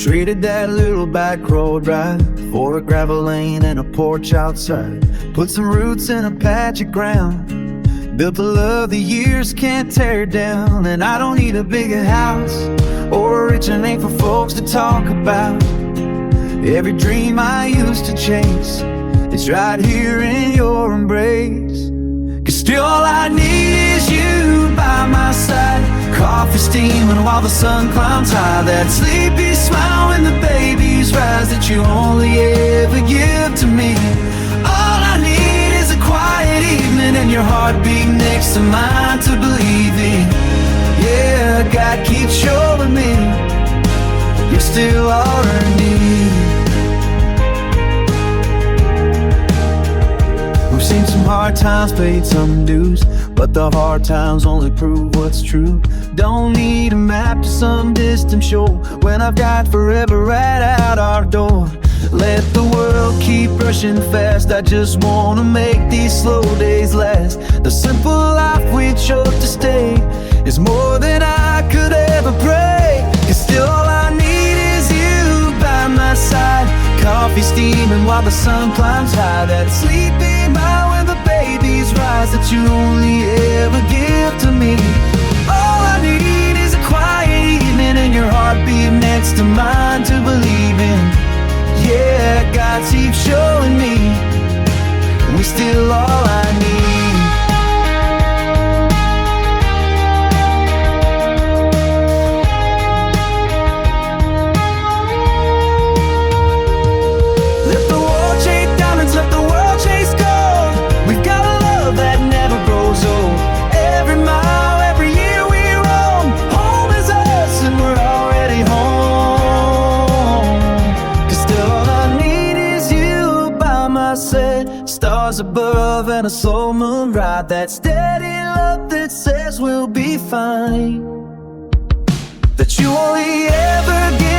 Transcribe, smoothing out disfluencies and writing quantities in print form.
Traded that little back road ride for a gravel lane and a porch outside. Put some roots in a patch of ground, built a love the years can't tear down. And I don't need a bigger house or a richer name for folks to talk about. Every dream I used to chase is right here in your embrace. 'Cause still all I need is you by my side, coffee steaming while the sun climbs high. That sleepy smile when the babies rise that you only ever give to me. All I need is a quiet evening and your heartbeat next to mine to believe in. Yeah, God keeps showing me you're still all I need. We've seen some hard times, paid some dues, but the hard times only prove what's true. Don't need a map to some distant shore when I've got forever right out our door. Let the world keep rushing fast, I just wanna make these slow days last. The simple life we chose to stay is more than I could ever pray. 'Cause still all I need is you by my side, coffee steaming while the sun climbs high. That sleepy smile when the babies rise that you only ever give to me. All I need is a quiet evening and your heartbeat next to mine to believe in. Yeah, God keeps showing me we're still all I need. Let the world chase diamonds, let the world chase gold. We've got a love that never grows old. Every mile, every year we roam. Home is us and we're already home. 'Cause still all I need is you by my side, stars above and a slow moon ride. That steady love that says we'll be fine, that you only ever give